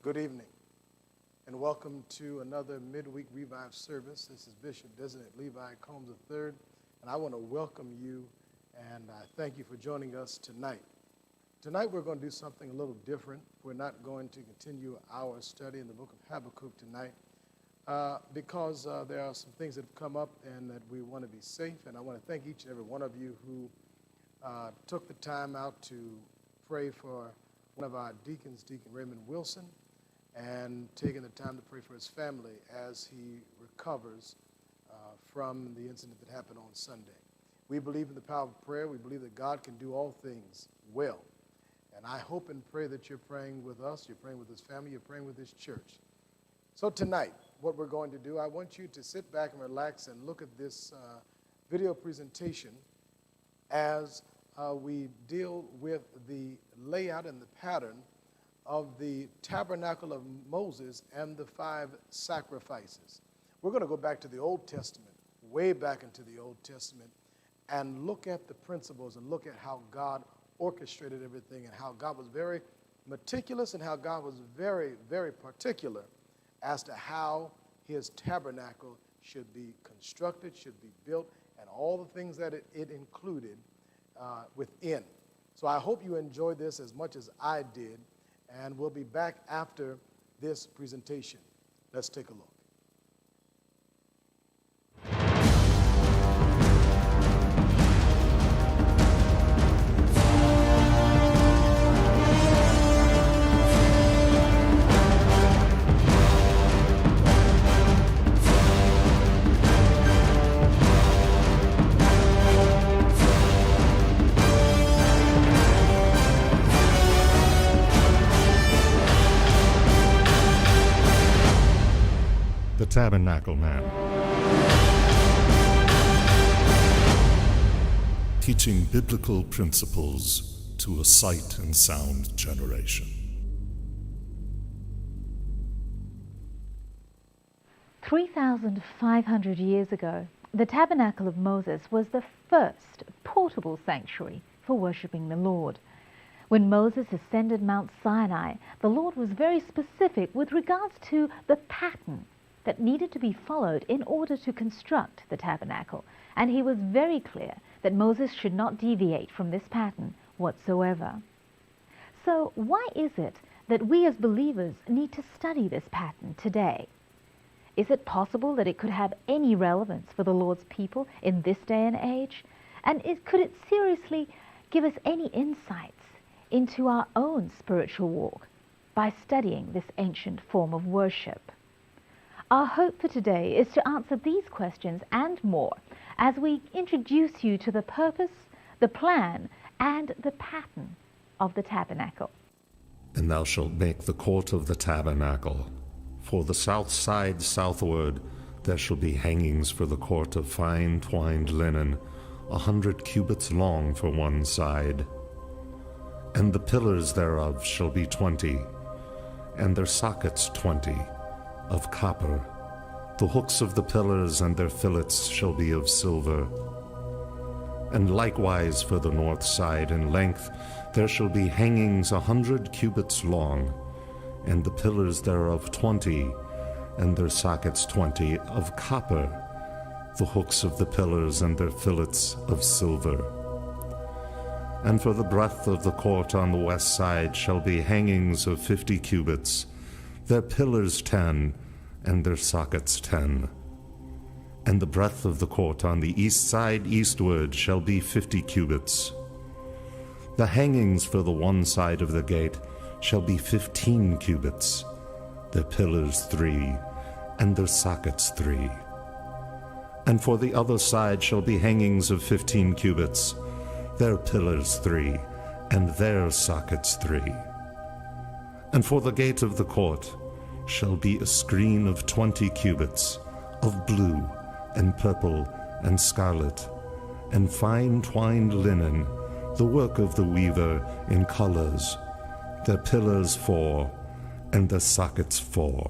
Good evening, and welcome to another midweek Revive service. This is Bishop Designate Levi Combs III, and I want to welcome you, and I thank you for joining us tonight. Tonight we're going to do something a little different. We're not going to continue our study in the book of Habakkuk tonight because there are some things that have come up and that we want to be safe, and I want to thank each and every one of you who took the time out to pray for one of our deacons, Deacon Raymond Wilson, and taking the time to pray for his family as he recovers from the incident that happened on Sunday. We believe in the power of prayer. We believe that God can do all things well. And I hope and pray that you're praying with us, you're praying with his family, you're praying with his church. So tonight, what we're going to do, I want you to sit back and relax and look at this video presentation as we deal with the layout and the pattern of the Tabernacle of Moses and the 5 sacrifices. We're going to go back to the Old Testament, way back into the Old Testament, and look at the principles and look at how God orchestrated everything and how God was very meticulous and how God was very, very particular as to how his tabernacle should be constructed, should be built, and all the things that it included within. So I hope you enjoyed this as much as I did, and we'll be back after this presentation. Let's take a look. Tabernacle Man, teaching biblical principles to a sight and sound generation. 3,500 years ago, the Tabernacle of Moses was the first portable sanctuary for worshiping the Lord. When Moses ascended Mount Sinai, the Lord was very specific with regards to the pattern that needed to be followed in order to construct the tabernacle, and he was very clear that Moses should not deviate from this pattern whatsoever. So why is it that we as believers need to study this pattern today? Is it possible that it could have any relevance for the Lord's people in this day and age? And could it seriously give us any insights into our own spiritual walk by studying this ancient form of worship? Our hope for today is to answer these questions and more as we introduce you to the purpose, the plan, and the pattern of the tabernacle. And thou shalt make the court of the tabernacle. For the south side southward there shall be hangings for the court of fine twined linen, 100 cubits long for one side. And the pillars thereof shall be 20, and their sockets 20. Of copper. The hooks of the pillars and their fillets shall be of silver. And likewise for the north side in length there shall be hangings 100 cubits long, and the pillars thereof 20, and their sockets 20, of copper, the hooks of the pillars and their fillets of silver. And for the breadth of the court on the west side shall be hangings of 50 cubits, their pillars 10, and their sockets 10. And the breadth of the court on the east side eastward shall be 50 cubits. The hangings for the one side of the gate shall be 15 cubits, their pillars 3, and their sockets 3. And for the other side shall be hangings of 15 cubits, their pillars 3, and their sockets 3. And for the gate of the court shall be a screen of 20 cubits, of blue, and purple, and scarlet, and fine twined linen, the work of the weaver in colors, their pillars 4, and their sockets 4.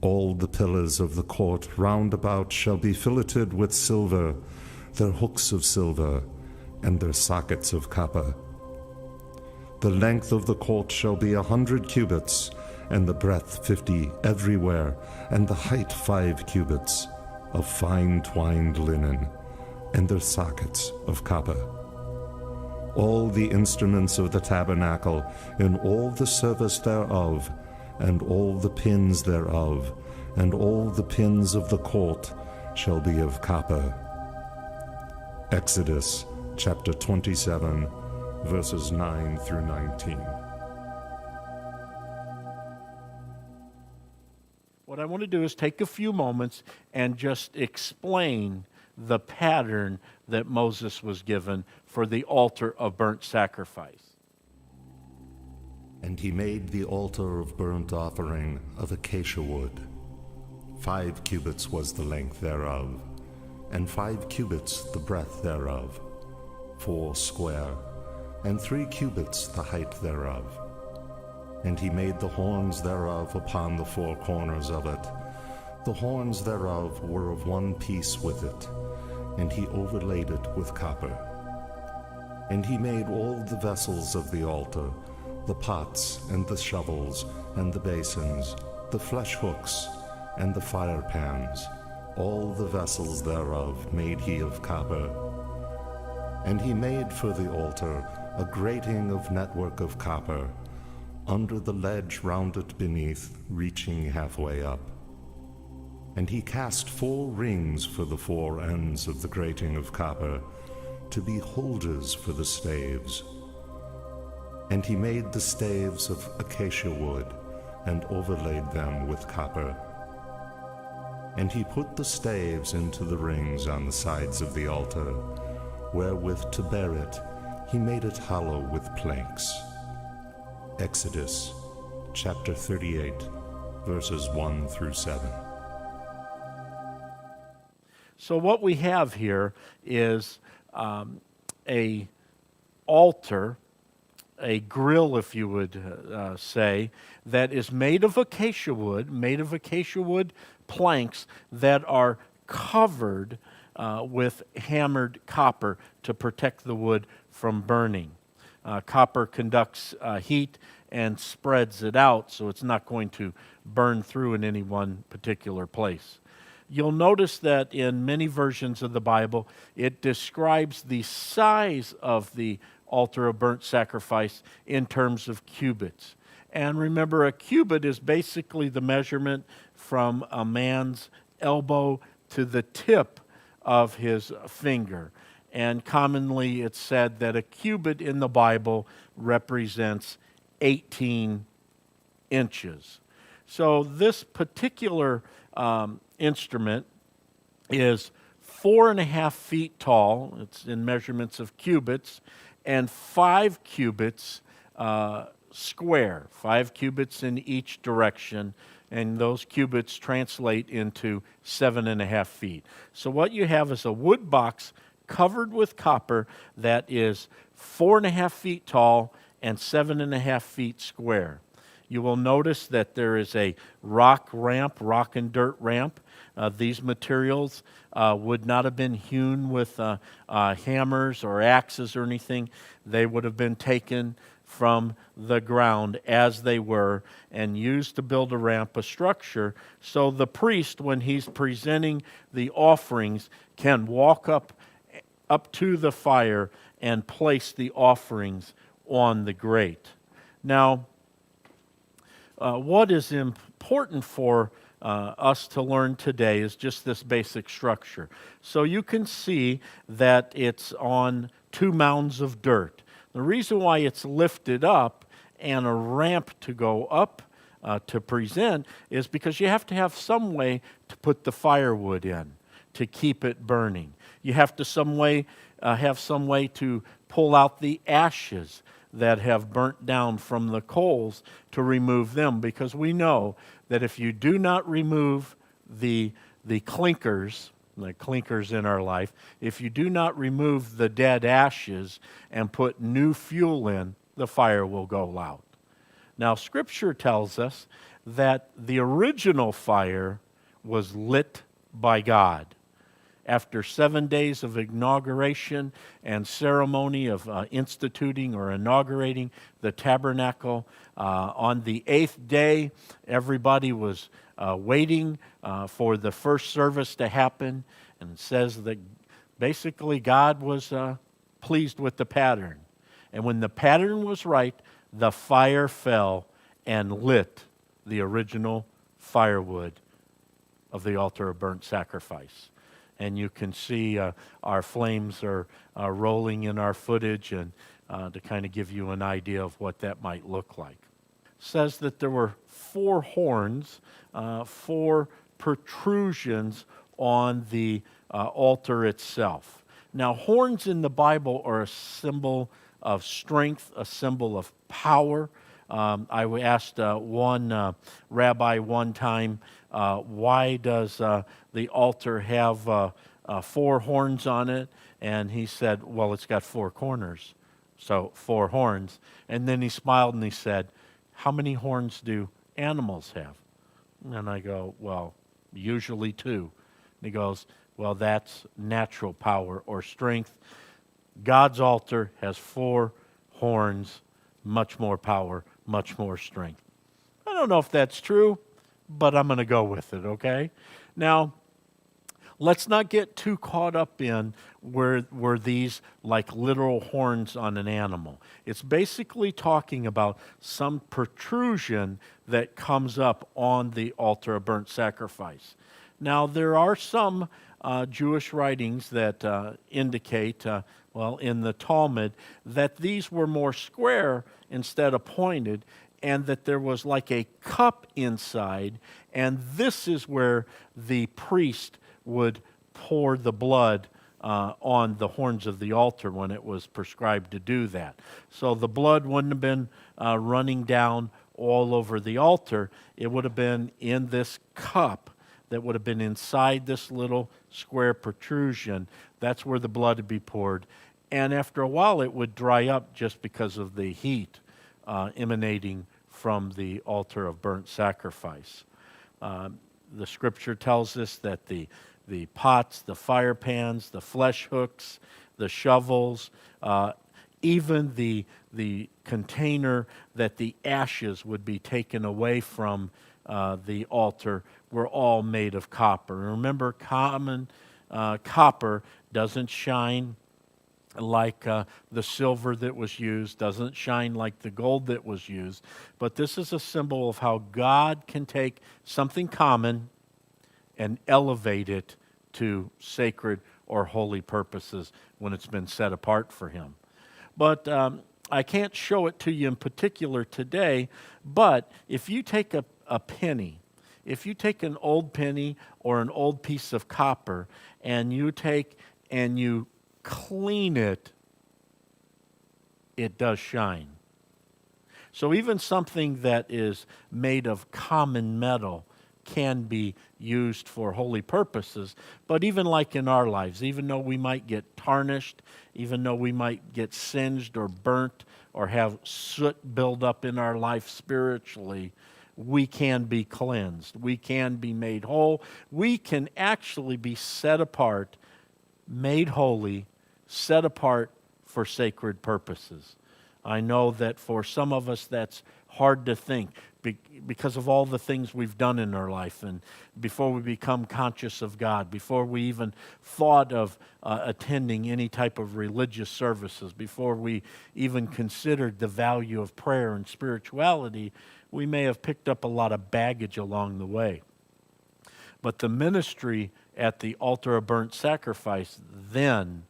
All the pillars of the court round about shall be filleted with silver, their hooks of silver, and their sockets of copper. The length of the court shall be 100 cubits, and the breadth 50 everywhere, and the height 5 cubits, of fine twined linen, and their sockets of copper. All the instruments of the tabernacle, and all the service thereof, and all the pins thereof, and all the pins of the court shall be of copper. Exodus chapter 27, verses 9 through 19. What I want to do is take a few moments and just explain the pattern that Moses was given for the altar of burnt sacrifice. And he made the altar of burnt offering of acacia wood. 5 cubits was the length thereof, and 5 cubits the breadth thereof, 4 square, and 3 cubits the height thereof. And he made the horns thereof upon the 4 corners of it. The horns thereof were of one piece with it, and he overlaid it with copper. And he made all the vessels of the altar, the pots and the shovels and the basins, the flesh hooks and the fire pans, all the vessels thereof made he of copper. And he made for the altar a grating of network of copper, under the ledge round it beneath, reaching halfway up. And he cast 4 rings for the 4 ends of the grating of copper, to be holders for the staves. And he made the staves of acacia wood, and overlaid them with copper. And he put the staves into the rings on the sides of the altar, wherewith to bear it he made it hollow with planks. Exodus chapter 38, verses 1 through 7. So what we have here is a altar, a grill, if you would say, that is made of acacia wood planks that are covered with hammered copper to protect the wood from burning. Copper conducts heat and spreads it out, so it's not going to burn through in any one particular place. You'll notice that in many versions of the Bible, it describes the size of the altar of burnt sacrifice in terms of cubits. And remember, a cubit is basically the measurement from a man's elbow to the tip of his finger. And commonly it's said that a cubit in the Bible represents 18 inches. So this particular instrument is 4.5 feet tall. It's in measurements of cubits, and 5 cubits square, 5 cubits in each direction, and those cubits translate into 7.5 feet. So what you have is a wood box covered with copper that is 4.5 feet tall and 7.5 feet square. You will notice that there is a rock and dirt ramp. These materials would not have been hewn with hammers or axes or anything. They would have been taken from the ground as they were and used to build a ramp, a structure, so the priest, when he's presenting the offerings, can walk up to the fire and place the offerings on the grate. Now, what is important for us to learn today is just this basic structure. So you can see that it's on 2 mounds of dirt. The reason why it's lifted up and a ramp to go up to present is because you have to have some way to put the firewood in to keep it burning. You have to have some way to pull out the ashes that have burnt down from the coals to remove them, because we know that if you do not remove the clinkers in our life, if you do not remove the dead ashes and put new fuel in, the fire will go out. Now, Scripture tells us that the original fire was lit by God. after 7 days of inauguration and ceremony of instituting or inaugurating the tabernacle, on the 8th day, everybody was waiting for the first service to happen. And it says that basically God was pleased with the pattern. And when the pattern was right, the fire fell and lit the original firewood of the altar of burnt sacrifice. And you can see our flames are rolling in our footage, and to kind of give you an idea of what that might look like. It says that there were 4 horns, 4 protrusions on the altar itself. Now, horns in the Bible are a symbol of strength, a symbol of power. I asked one rabbi one time, why does the altar have 4 horns on it? And he said, well, it's got 4 corners, so 4 horns. And then he smiled and he said, how many horns do animals have? And I go, well, usually 2. And he goes, well, that's natural power or strength. God's altar has 4 horns, much more power, much more strength. I don't know if that's true, but I'm going to go with it, okay? Now, let's not get too caught up in were these like literal horns on an animal. It's basically talking about some protrusion that comes up on the altar of burnt sacrifice. Now, there are some Jewish writings that indicate, in the Talmud, that these were more square instead of pointed, and that there was like a cup inside, and this is where the priest would pour the blood on the horns of the altar when it was prescribed to do that. So the blood wouldn't have been running down all over the altar. It would have been in this cup that would have been inside this little square protrusion. That's where the blood would be poured. And after a while, it would dry up just because of the heat emanating from the altar of burnt sacrifice. The scripture tells us that the pots, the fire pans, the flesh hooks, the shovels, even the container that the ashes would be taken away from the altar were all made of copper. Remember, common copper doesn't shine like the silver that was used, doesn't shine like the gold that was used, but this is a symbol of how God can take something common and elevate it to sacred or holy purposes when it's been set apart for Him. But I can't show it to you in particular today, but if you take a penny, if you take an old penny or an old piece of copper and you take and you clean it, it does shine. So even something that is made of common metal can be used for holy purposes. But even like in our lives, even though we might get tarnished, even though we might get singed or burnt or have soot build up in our life spiritually, we can be cleansed. We can be made whole. We can actually be set apart, made holy, set apart for sacred purposes. I know that for some of us that's hard to think because of all the things we've done in our life, and before we become conscious of God, before we even thought of attending any type of religious services, before we even considered the value of prayer and spirituality, we may have picked up a lot of baggage along the way. But the ministry at the altar of burnt sacrifice then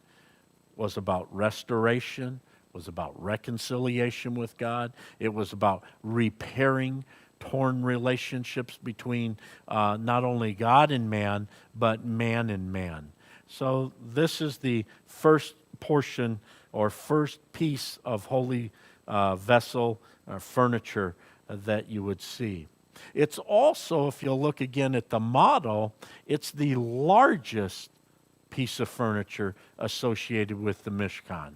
was about restoration, was about reconciliation with God. It was about repairing torn relationships between not only God and man, but man and man. So this is the first portion or first piece of holy vessel or furniture that you would see. It's also, if you'll look again at the model, it's the largest piece of furniture associated with the Mishkan.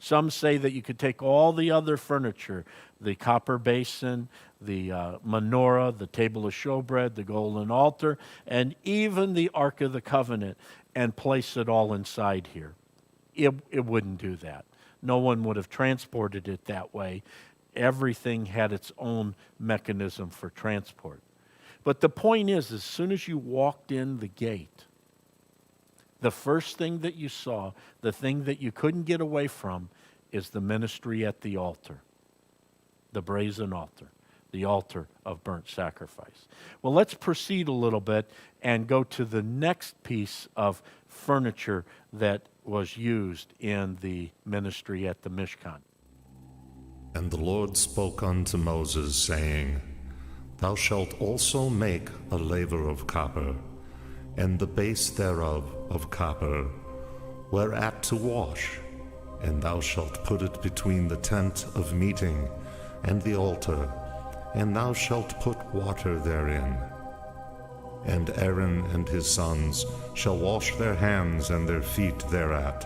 Some say that you could take all the other furniture, the copper basin, the menorah, the table of showbread, the golden altar, and even the Ark of the Covenant, and place it all inside here. It wouldn't do that. No one would have transported it that way. Everything had its own mechanism for transport. But the point is, as soon as you walked in the gate, the first thing that you saw, the thing that you couldn't get away from, is the ministry at the altar, the brazen altar, the altar of burnt sacrifice. Well, let's proceed a little bit and go to the next piece of furniture that was used in the ministry at the Mishkan. And the Lord spoke unto Moses, saying, Thou shalt also make a laver of copper, and the base thereof of copper, whereat to wash, and thou shalt put it between the tent of meeting and the altar, and thou shalt put water therein. And Aaron and his sons shall wash their hands and their feet thereat.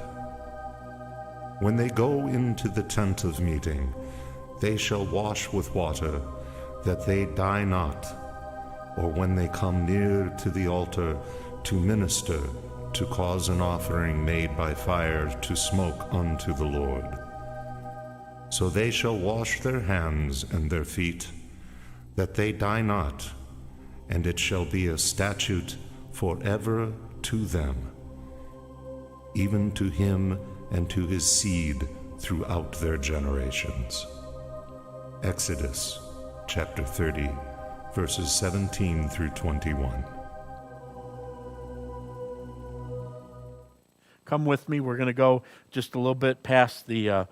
When they go into the tent of meeting, they shall wash with water, that they die not, or when they come near to the altar to minister, to cause an offering made by fire to smoke unto the Lord. So they shall wash their hands and their feet, that they die not, and it shall be a statute forever to them, even to him and to his seed throughout their generations. Exodus chapter 30, verses 17 through 21. Come with me. We're going to go just a little bit past the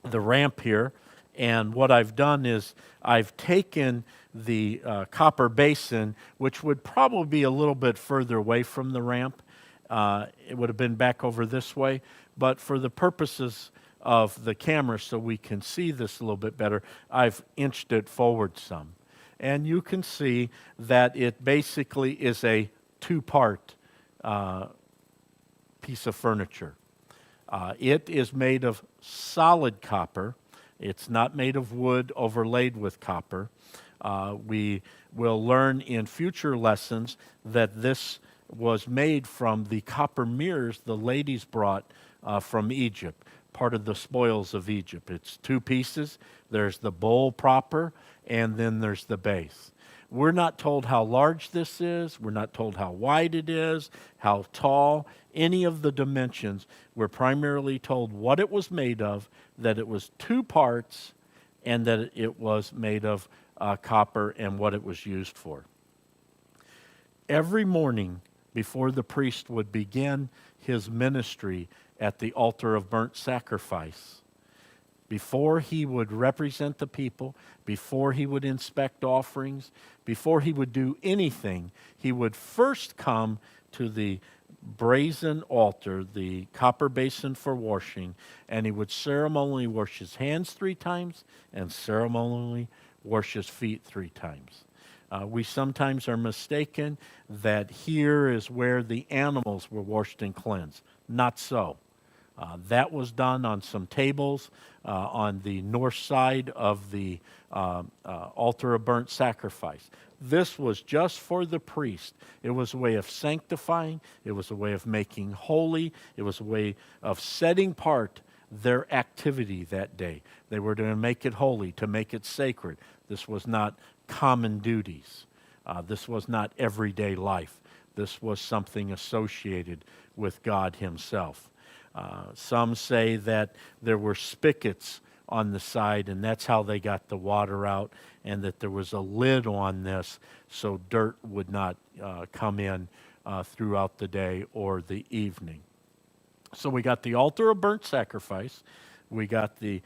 ramp here. And what I've done is I've taken the copper basin, which would probably be a little bit further away from the ramp. It would have been back over this way. But for the purposes of the camera, so we can see this a little bit better, I've inched it forward some. And you can see that it basically is a two-part piece of furniture. It is made of solid copper. It's not made of wood overlaid with copper. We will learn in future lessons that this was made from the copper mirrors the ladies brought from Egypt, part of the spoils of Egypt. It's two pieces. There's the bowl proper, and then there's the base. We're not told how large this is. We're not told how wide it is, how tall, any of the dimensions. We're primarily told what it was made of, that it was two parts, and that it was made of copper and what it was used for. Every morning before the priest would begin his ministry at the altar of burnt sacrifice, before he would represent the people, before he would inspect offerings, before he would do anything, he would first come to the brazen altar, the copper basin for washing, and he would ceremonially wash his hands 3 times and ceremonially wash his feet 3 times. We sometimes are mistaken that here is where the animals were washed and cleansed. Not so. That was done on some tables on the north side of the altar of burnt sacrifice. This was just for the priest. It was a way of sanctifying. It was a way of making holy. It was a way of setting apart their activity that day. They were to make it holy, to make it sacred. This was not common duties. This was not everyday life. This was something associated with God himself. Some say that there were spigots on the side, and that's how they got the water out, and that there was a lid on this so dirt would not come in throughout the day or the evening. So we got the altar of burnt sacrifice, we got the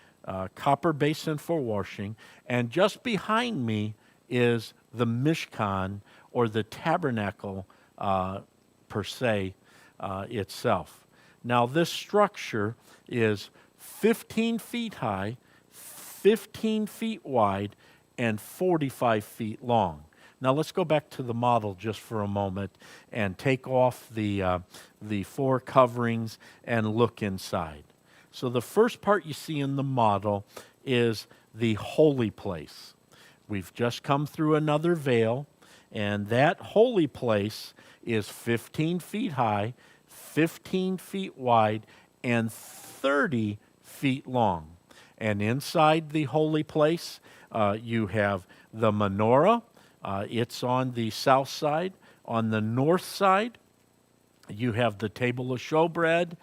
copper basin for washing, and just behind me is the Mishkan, or the tabernacle per se itself. Now this structure is 15 feet high, 15 feet wide, and 45 feet long. Now let's go back to the model just for a moment and take off the 4 coverings and look inside. So the first part you see in the model is the holy place. We've just come through another veil, and that holy place is 15 feet high, 15 feet wide, and 30 feet long. And inside the holy place, you have the menorah. It's on the south side. On the north side, you have the table of showbread,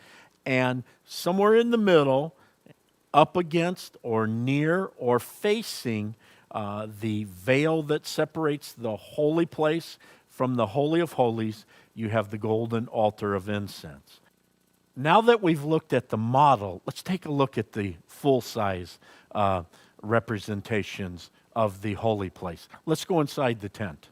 and somewhere in the middle, up against or near or facing the veil that separates the holy place from the Holy of Holies, you have the golden altar of incense. Now that we've looked at the model, let's take a look at the full-size representations of the holy place. Let's go inside the tent.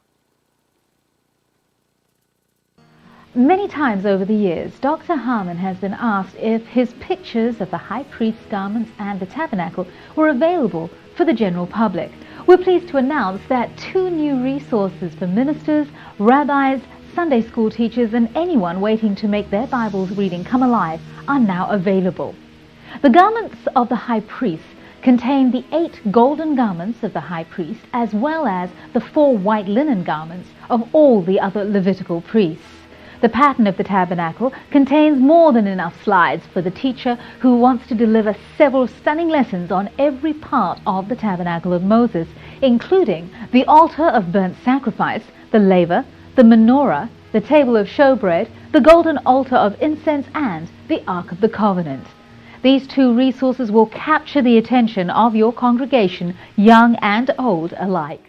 Many times over the years, Dr. Harmon has been asked if his pictures of the high priest's garments and the tabernacle were available for the general public. We're pleased to announce that 2 new resources for ministers, rabbis, Sunday school teachers, and anyone waiting to make their Bible's reading come alive are now available. The garments of the high priest contain the 8 golden garments of the high priest, as well as the 4 white linen garments of all the other Levitical priests. The pattern of the tabernacle contains more than enough slides for the teacher who wants to deliver several stunning lessons on every part of the Tabernacle of Moses, including the altar of burnt sacrifice, the laver, the menorah, the table of showbread, the golden altar of incense, and the Ark of the Covenant. These 2 resources will capture the attention of your congregation, young and old alike.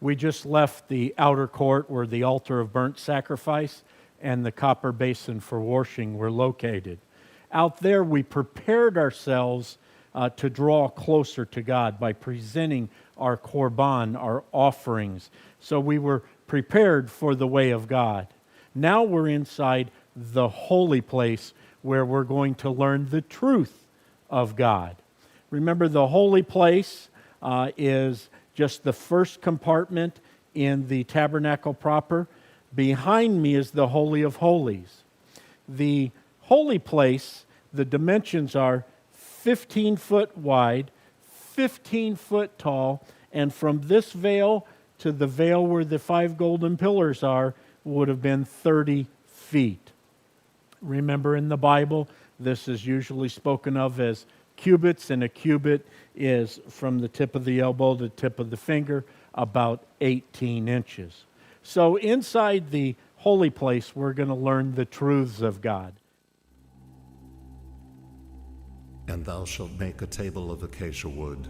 We just left the outer court where the altar of burnt sacrifice and the copper basin for washing were located. Out there, we prepared ourselves to draw closer to God by presenting our korban, our offerings. So we were prepared for the way of God. Now we're inside the holy place where we're going to learn the truth of God. Remember, the holy place is just the first compartment in the tabernacle proper. Behind me is the Holy of Holies. The holy place, the dimensions are 15 foot wide, 15 foot tall, and from this veil to the veil where the 5 golden pillars are would have been 30 feet. Remember, in the Bible, this is usually spoken of as cubits, and a cubit is from the tip of the elbow to the tip of the finger, about 18 inches. So inside the holy place, we're going to learn the truths of God. And thou shalt make a table of acacia wood.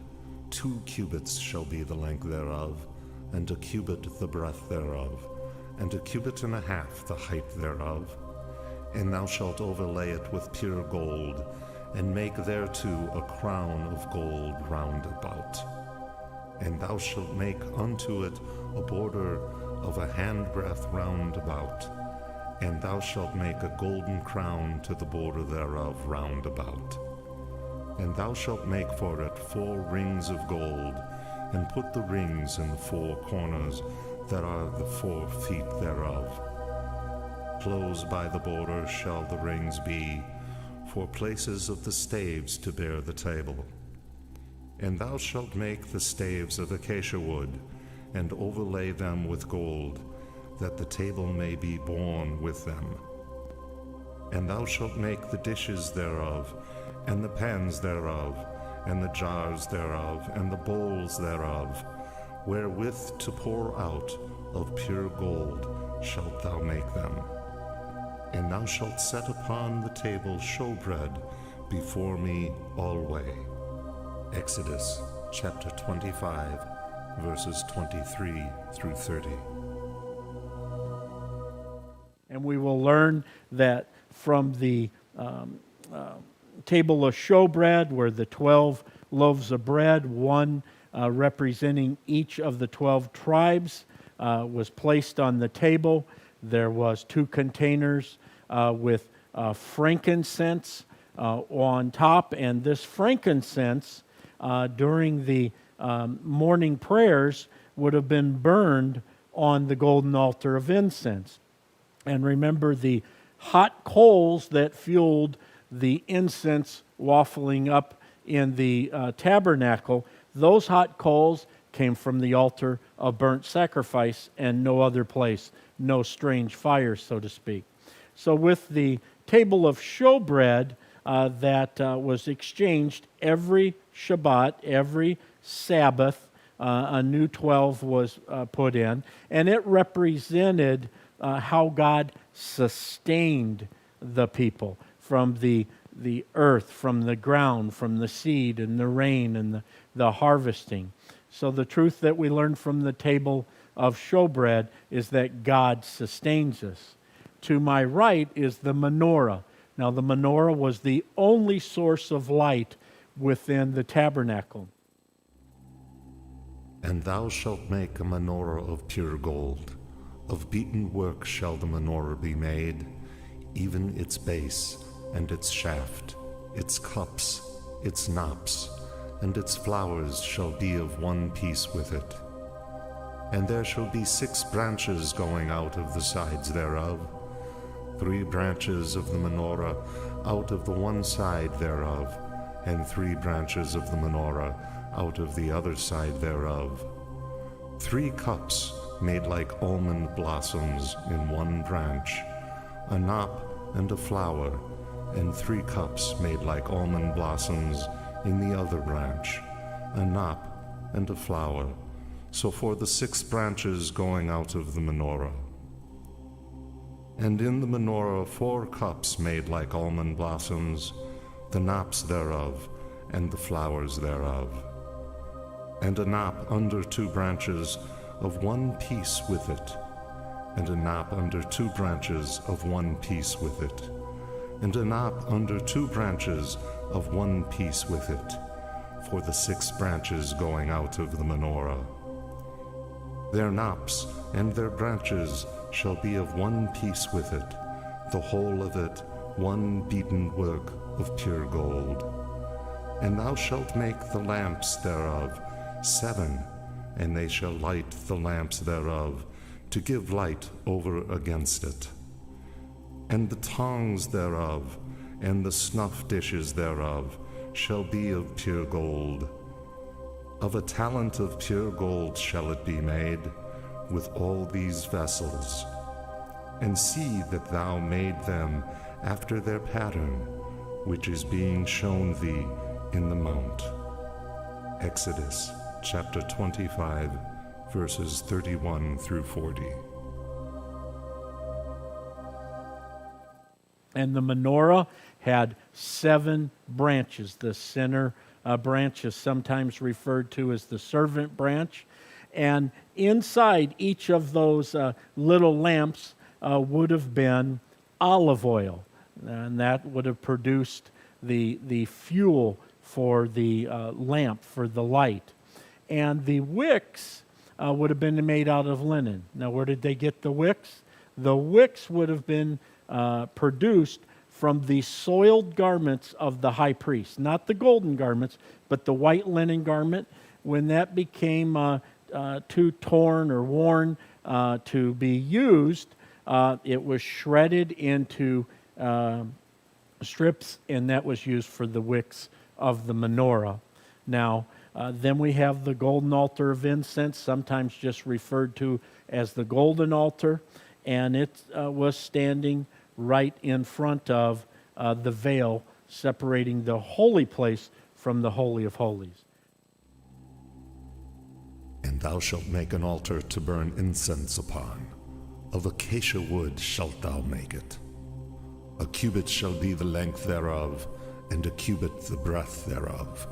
2 cubits shall be the length thereof, and a cubit the breadth thereof, and a cubit and a half the height thereof. And thou shalt overlay it with pure gold, and make thereto a crown of gold round about. And thou shalt make unto it a border of a handbreadth round about, and thou shalt make a golden crown to the border thereof round about. And thou shalt make for it 4 rings of gold, and put the rings in the 4 corners that are the 4 feet thereof. Close by the border shall the rings be, for places of the staves to bear the table. And thou shalt make the staves of acacia wood, and overlay them with gold, that the table may be borne with them. And thou shalt make the dishes thereof, and the pans thereof, and the jars thereof, and the bowls thereof, wherewith to pour out of pure gold shalt thou make them. And thou shalt set upon the table showbread before me alway. Exodus chapter 25, verses 23 through 30. And we will learn that from the table of showbread, where the 12 loaves of bread, one representing each of the 12 tribes, was placed on the table. There was 2 containers with frankincense on top, and this frankincense during the morning prayers would have been burned on the golden altar of incense. And remember, the hot coals that fueled the incense waffling up in the tabernacle, those hot coals came from the altar of burnt sacrifice and no other place, no strange fire, so to speak. So with the table of showbread that was exchanged every Shabbat, every Sabbath, a new 12 was put in, and it represented how God sustained the people from the earth, from the ground, from the seed and the rain and the harvesting. So the truth that we learn from the table of showbread is that God sustains us. To my right is the menorah. Now the menorah was the only source of light within the tabernacle. And thou shalt make a menorah of pure gold. Of beaten work shall the menorah be made, even its base, and its shaft, its cups, its knops, and its flowers shall be of one piece with it. And there shall be 6 branches going out of the sides thereof, 3 branches of the menorah out of the one side thereof, and 3 branches of the menorah out of the other side thereof. 3 cups made like almond blossoms in one branch, a knop and a flower, and 3 cups made like almond blossoms in the other branch, a knop and a flower, so for the 6 branches going out of the menorah. And in the menorah 4 cups made like almond blossoms, the knops thereof, and the flowers thereof. And a knop under 2 branches of one piece with it, and a knop under 2 branches of one piece with it, and a knop under 2 branches of one piece with it, for the 6 branches going out of the menorah. Their knops and their branches shall be of one piece with it, the whole of it one beaten work of pure gold. And thou shalt make the lamps thereof 7, and they shall light the lamps thereof, to give light over against it. And the tongs thereof, and the snuff dishes thereof, shall be of pure gold. Of a talent of pure gold shall it be made, with all these vessels. And see that thou made them after their pattern, which is being shown thee in the mount. Exodus chapter 25, verses 31 through 40. And the menorah had 7 branches. The center branch is sometimes referred to as the servant branch. And inside each of those little lamps would have been olive oil. And that would have produced the fuel for the lamp, for the light. And the wicks would have been made out of linen. Now, where did they get the wicks? The wicks would have been produced from the soiled garments of the high priest. Not the golden garments, but the white linen garment. When that became too torn or worn to be used, it was shredded into strips, and that was used for the wicks of the menorah. Now, then we have the golden altar of incense, sometimes just referred to as the golden altar, and it was standing right in front of the veil separating the holy place from the Holy of Holies. And thou shalt make an altar to burn incense upon. Of acacia wood shalt thou make it. A cubit shall be the length thereof, and a cubit the breadth thereof.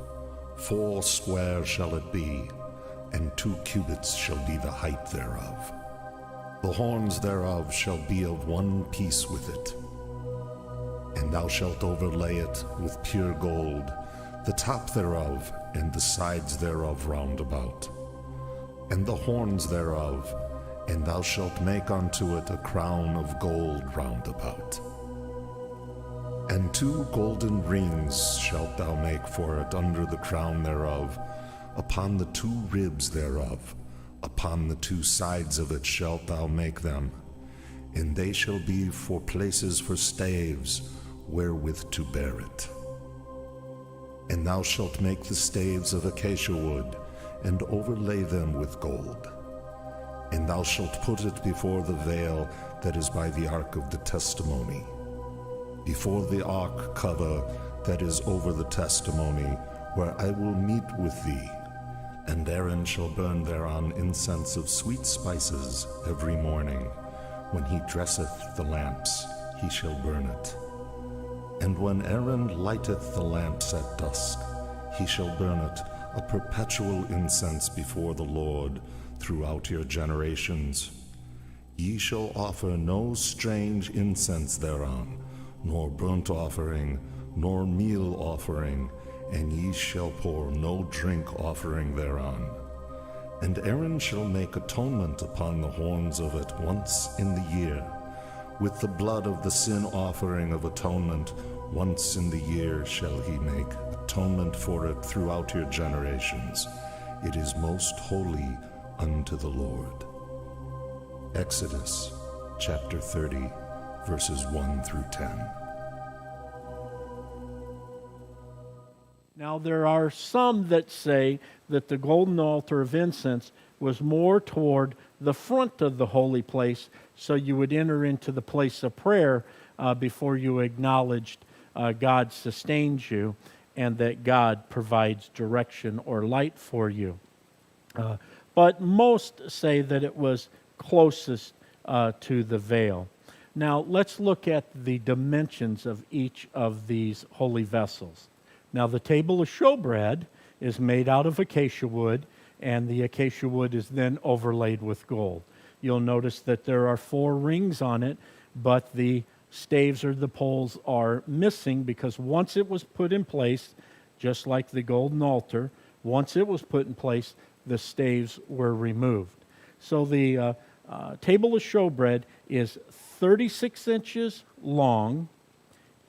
4 square shall it be, and 2 cubits shall be the height thereof. The horns thereof shall be of one piece with it. And thou shalt overlay it with pure gold, the top thereof, and the sides thereof round about, and the horns thereof, and thou shalt make unto it a crown of gold round about. And 2 golden rings shalt thou make for it under the crown thereof, upon the 2 ribs thereof, upon the 2 sides of it shalt thou make them. and they shall be for places for staves, wherewith to bear it. And thou shalt make the staves of acacia wood, and overlay them with gold. And thou shalt put it before the veil that is by the ark of the testimony, before the ark cover that is over the testimony, where I will meet with thee. And Aaron shall burn thereon incense of sweet spices every morning. When he dresseth the lamps, he shall burn it. And when Aaron lighteth the lamps at dusk, he shall burn it, a perpetual incense before the Lord throughout your generations. Ye shall offer no strange incense thereon, nor burnt offering, nor meal offering, and ye shall pour no drink offering thereon. And Aaron shall make atonement upon the horns of it once in the year. With the blood of the sin offering of atonement, once in the year shall he make atonement for it throughout your generations. It is most holy unto the Lord. Exodus chapter 30, verses 1 through 10. Now there are some that say that the golden altar of incense was more toward the front of the holy place, so you would enter into the place of prayer before you acknowledged God sustains you and that God provides direction or light for you. But most say that it was closest to the veil. Now let's look at the dimensions of each of these holy vessels. Now the table of showbread is made out of acacia wood, and the acacia wood is then overlaid with gold. You'll notice that there are 4 rings on it, but the staves or the poles are missing because once it was put in place, just like the golden altar, once it was put in place, the staves were removed. So the table of showbread is 36 inches long,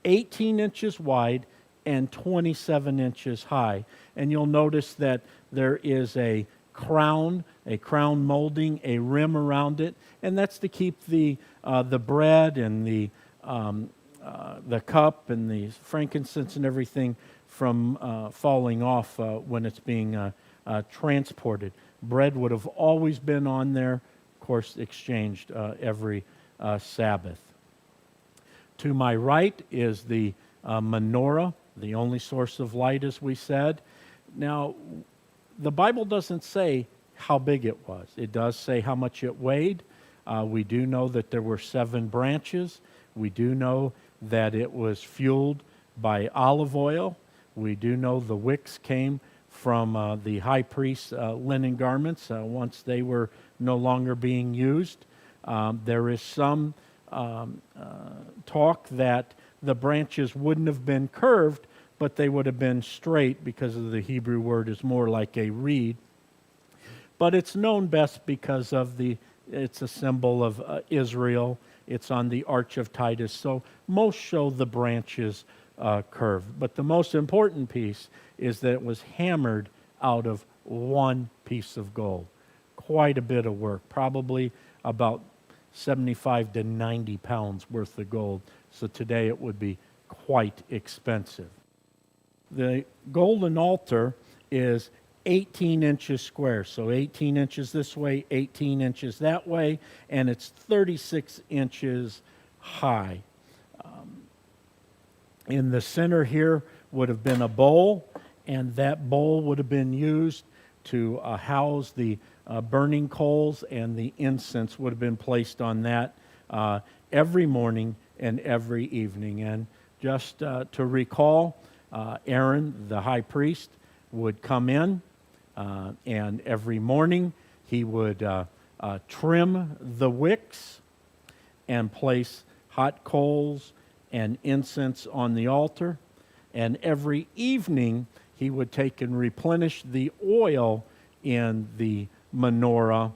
18 inches wide, and 27 inches high. And you'll notice that there is a crown molding, a rim around it, and that's to keep the bread and the cup and the frankincense and everything from falling off when it's being transported. Bread would have always been on there, of course, exchanged every Sabbath. To my right is the menorah, the only source of light, as we said. Now, the Bible doesn't say how big it was. It does say how much it weighed. We do know that there were 7 branches. We do know that it was fueled by olive oil. We do know the wicks came from the high priest's linen garments once they were no longer being used. There is some talk that the branches wouldn't have been curved, but they would have been straight because of the Hebrew word is more like a reed. But it's known best because of it's a symbol of Israel. It's on the Arch of Titus. So most show the branches curved. But the most important piece is that it was hammered out of one piece of gold. Quite a bit of work, probably about 75 to 90 pounds worth of gold. So today it would be quite expensive. The golden altar is 18 inches square, so 18 inches this way, 18 inches that way, and it's 36 inches high. In the center here would have been a bowl, and that bowl would have been used to house the burning coals, and the incense would have been placed on that every morning and every evening. And just to recall, Aaron, the high priest, would come in, and every morning he would trim the wicks and place hot coals and incense on the altar. And every evening he would take and replenish the oil in the menorah,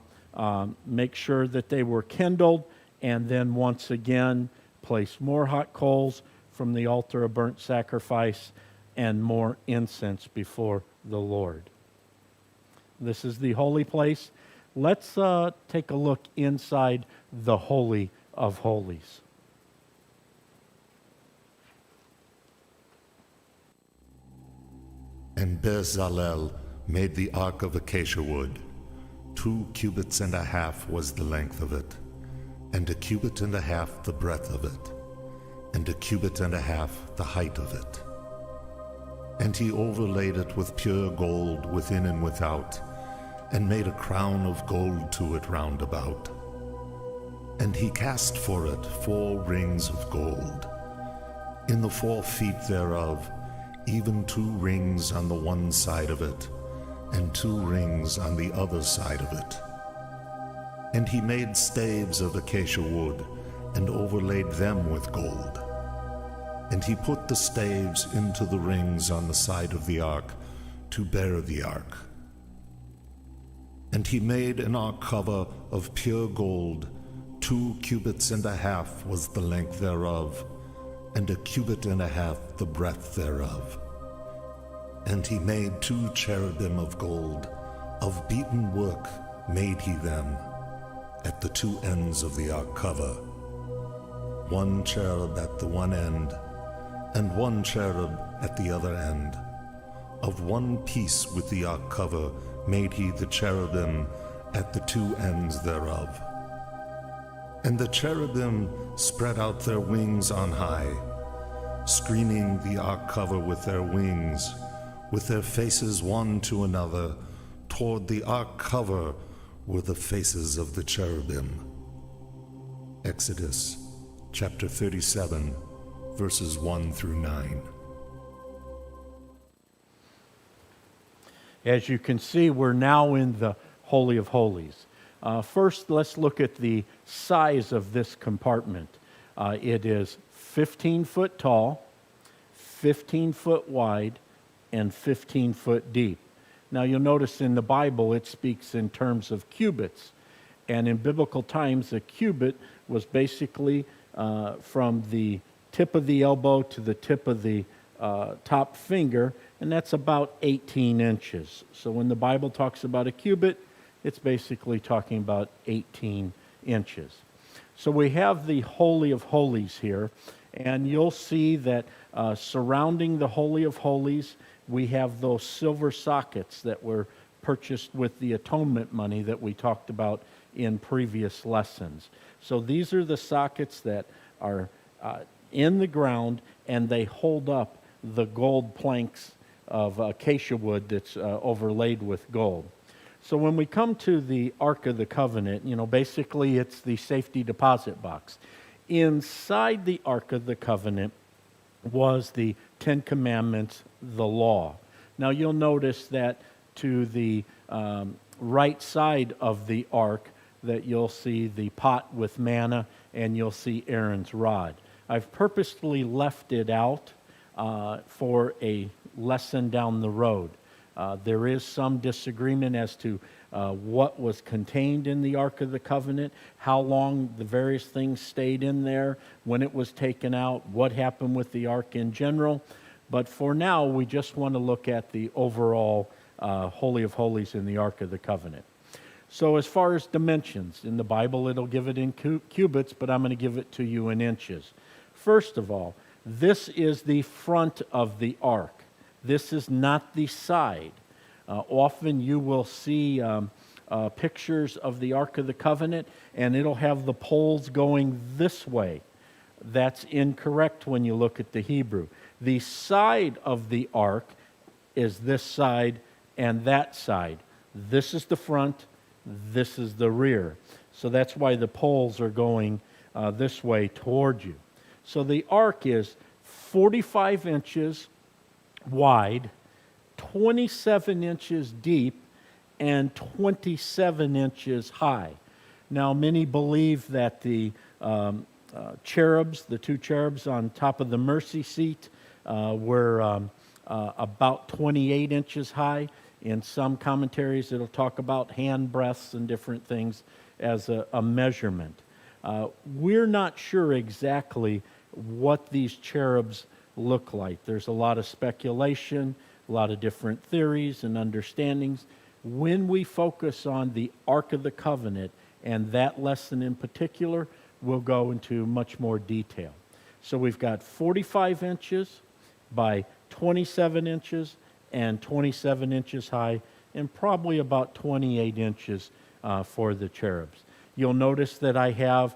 make sure that they were kindled, and then once again place more hot coals from the altar of burnt sacrifice and more incense before the Lord. This is the holy place. Let's take a look inside the Holy of Holies. And Bezalel made the ark of acacia wood. 2 cubits and a half was the length of it, and 1 cubit and a half the breadth of it, and 1 cubit and a half the height of it. And he overlaid it with pure gold within and without, and made a crown of gold to it round about. And he cast for it 4 rings of gold. In the 4 feet thereof, even 2 rings on the one side of it, and 2 rings on the other side of it. And he made staves of acacia wood, and overlaid them with gold. And he put the staves into the rings on the side of the ark, to bear the ark. And he made an ark cover of pure gold. 2 cubits and a half was the length thereof, and 1 cubit and a half the breadth thereof. And he made 2 cherubim of gold, of beaten work made he them, at the 2 ends of the ark cover. 1 cherub at the one end, and 1 cherub at the other end. Of one piece with the ark cover made he the cherubim at the 2 ends thereof. And the cherubim spread out their wings on high, screening the ark cover with their wings, with their faces one to another. Toward the ark cover were the faces of the cherubim. Exodus chapter 37, verses 1 through 9. As you can see, we're now in the Holy of Holies. First, let's look at the size of this compartment. It is 15 foot tall, 15 foot wide, and 15 foot deep. Now you'll notice in the Bible it speaks in terms of cubits. And in biblical times, a cubit was basically from the tip of the elbow to the tip of the top finger, and that's about 18 inches. So when the Bible talks about a cubit, it's basically talking about 18 inches. So we have the Holy of Holies here, and you'll see that surrounding the Holy of Holies, we have those silver sockets that were purchased with the atonement money that we talked about in previous lessons. So these are the sockets that are in the ground, and they hold up the gold planks of acacia wood that's overlaid with gold. So when we come to the Ark of the Covenant, basically it's the safety deposit box. Inside the Ark of the Covenant was the 10 Commandments, the law. Now you'll notice that to the right side of the Ark that you'll see the pot with manna and you'll see Aaron's rod. I've purposely left it out for a lesson down the road. There is some disagreement as to what was contained in the Ark of the Covenant, how long the various things stayed in there, when it was taken out, what happened with the Ark in general. But for now, we just want to look at the overall Holy of Holies in the Ark of the Covenant. So as far as dimensions, in the Bible it'll give it in cubits, but I'm going to give it to you in inches. First of all, this is the front of the Ark. This is not the side. Often you will see pictures of the Ark of the Covenant, and it'll have the poles going this way. That's incorrect when you look at the Hebrew. The side of the Ark is this side and that side. This is the front, this is the rear. So that's why the poles are going this way toward you. So the Ark is 45 inches wide, 27 inches deep, and 27 inches high. Now, many believe that the cherubs, the 2 cherubs on top of the mercy seat, were about 28 inches high. In some commentaries, it'll talk about hand breadths and different things as a measurement. We're not sure exactly what these cherubs look like. There's a lot of speculation, a lot of different theories and understandings. When we focus on the Ark of the Covenant and that lesson in particular, we'll go into much more detail. So we've got 45 inches by 27 inches and 27 inches high, and probably about 28 inches for the cherubs. You'll notice that I have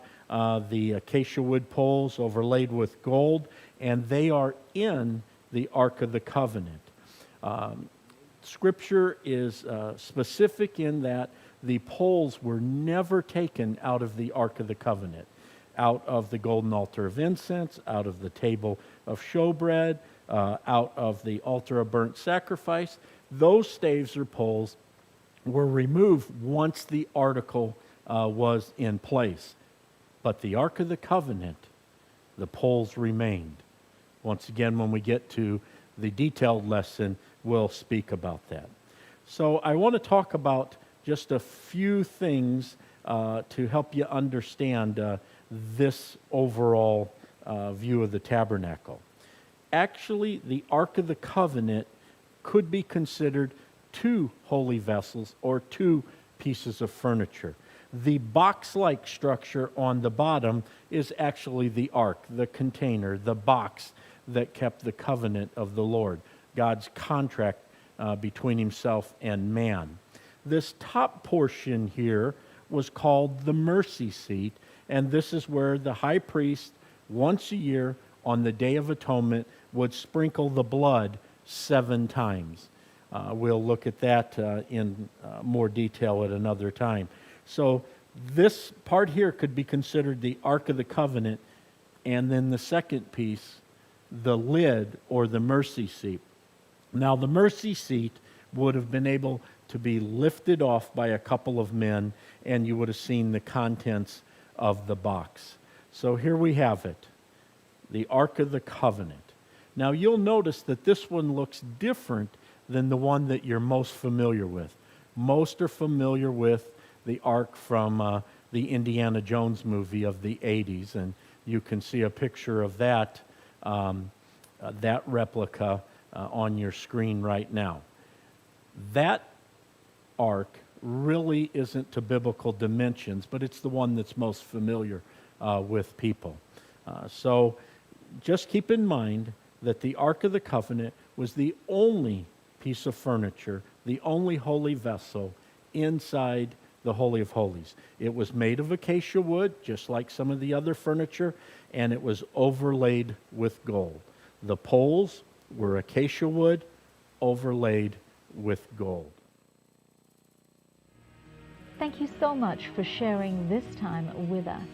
the acacia wood poles overlaid with gold, and they are in the Ark of the Covenant. Scripture is specific in that the poles were never taken out of the Ark of the Covenant, out of the golden altar of incense, out of the table of showbread, out of the altar of burnt sacrifice. Those staves or poles were removed once the article was in place. But the Ark of the Covenant, the poles remained. Once again, when we get to the detailed lesson, we'll speak about that. So I want to talk about just a few things to help you understand this overall view of the tabernacle. Actually, the Ark of the Covenant could be considered two holy vessels or two pieces of furniture. The box-like structure on the bottom is actually the ark, the container, the box that kept the covenant of the Lord, God's contract between himself and man. This top portion here was called the mercy seat, and this is where the high priest, once a year on the Day of Atonement, would sprinkle the blood 7 times. We'll look at that in more detail at another time. So this part here could be considered the Ark of the Covenant, and then the second piece, the lid or the mercy seat. Now the mercy seat would have been able to be lifted off by a couple of men, and you would have seen the contents of the box. So here we have it, the Ark of the Covenant. Now you'll notice that this one looks different than the one that you're most familiar with. Most are familiar with the Ark from the Indiana Jones movie of the 80s, and you can see a picture of that, that replica on your screen right now. That ark really isn't to biblical dimensions, but it's the one that's most familiar with people. So just keep in mind that the Ark of the Covenant was the only piece of furniture, the only holy vessel inside the Holy of Holies. It was made of acacia wood, just like some of the other furniture, and it was overlaid with gold. The poles were acacia wood overlaid with gold. Thank you so much for sharing this time with us.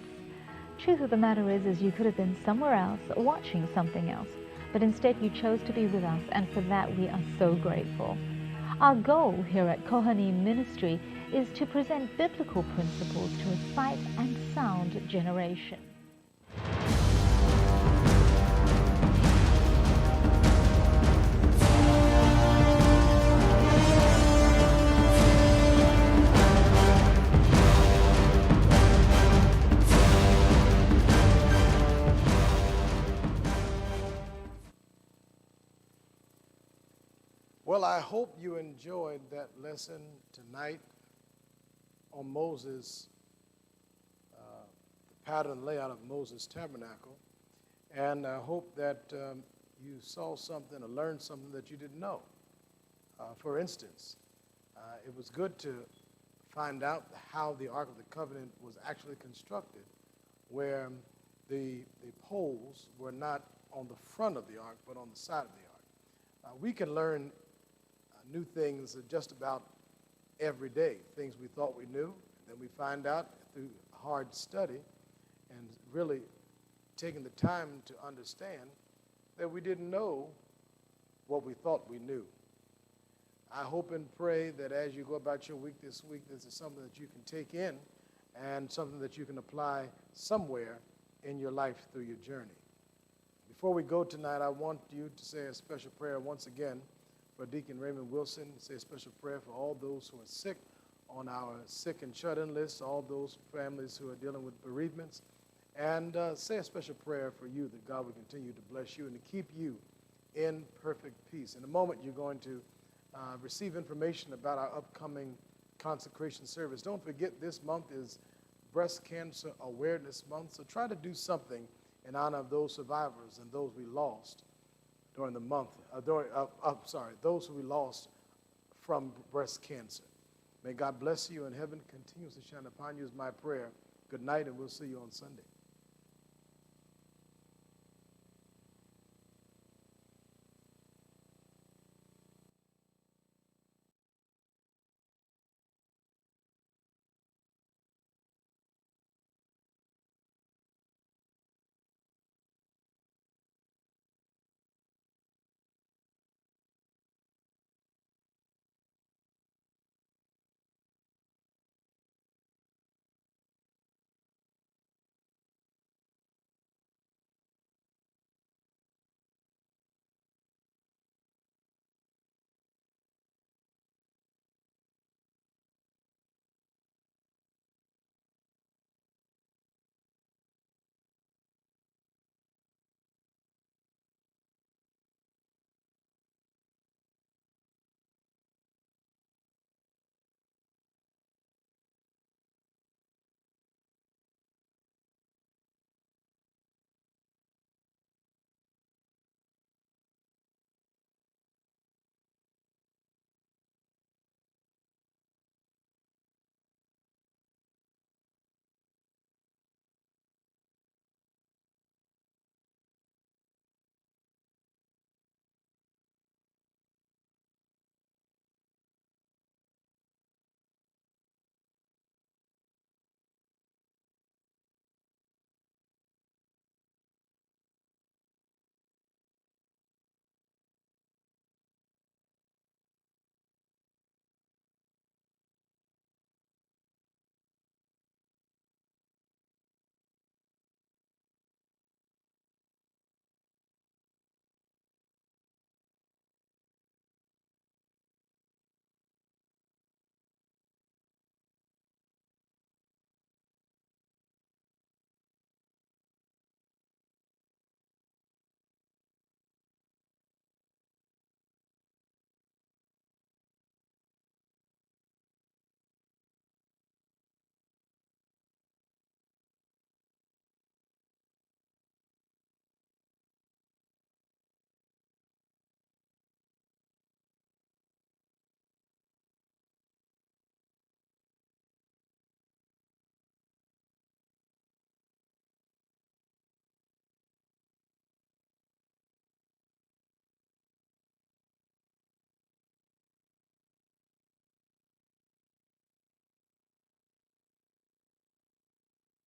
Truth of the matter is you could have been somewhere else watching something else, but instead you chose to be with us, and for that we are so grateful. Our goal here at Kohanim Ministry is to present biblical principles to a sight and sound generation. Well, I hope you enjoyed that lesson tonight on Moses, the pattern layout of Moses' tabernacle. And I hope that you saw something or learned something that you didn't know. For instance, it was good to find out how the Ark of the Covenant was actually constructed, where the poles were not on the front of the ark, but on the side of the ark. We can learn new things just about every day, things we thought we knew, then we find out through hard study and really taking the time to understand that we didn't know what we thought we knew. I hope and pray that as you go about your week this week, this is something that you can take in and something that you can apply somewhere in your life through your journey. Before we go tonight, I want you to say a special prayer once again for Deacon Raymond Wilson, say a special prayer for all those who are sick on our sick and shut-in list, all those families who are dealing with bereavements, and say a special prayer for you that God will continue to bless you and to keep you in perfect peace. In a moment, you're going to receive information about our upcoming consecration service. Don't forget, this month is Breast Cancer Awareness Month, so try to do something in honor of those survivors and those we lost during the month, those who we lost from breast cancer. May God bless you, and heaven continues to shine upon you is my prayer. Good night, and we'll see you on Sunday.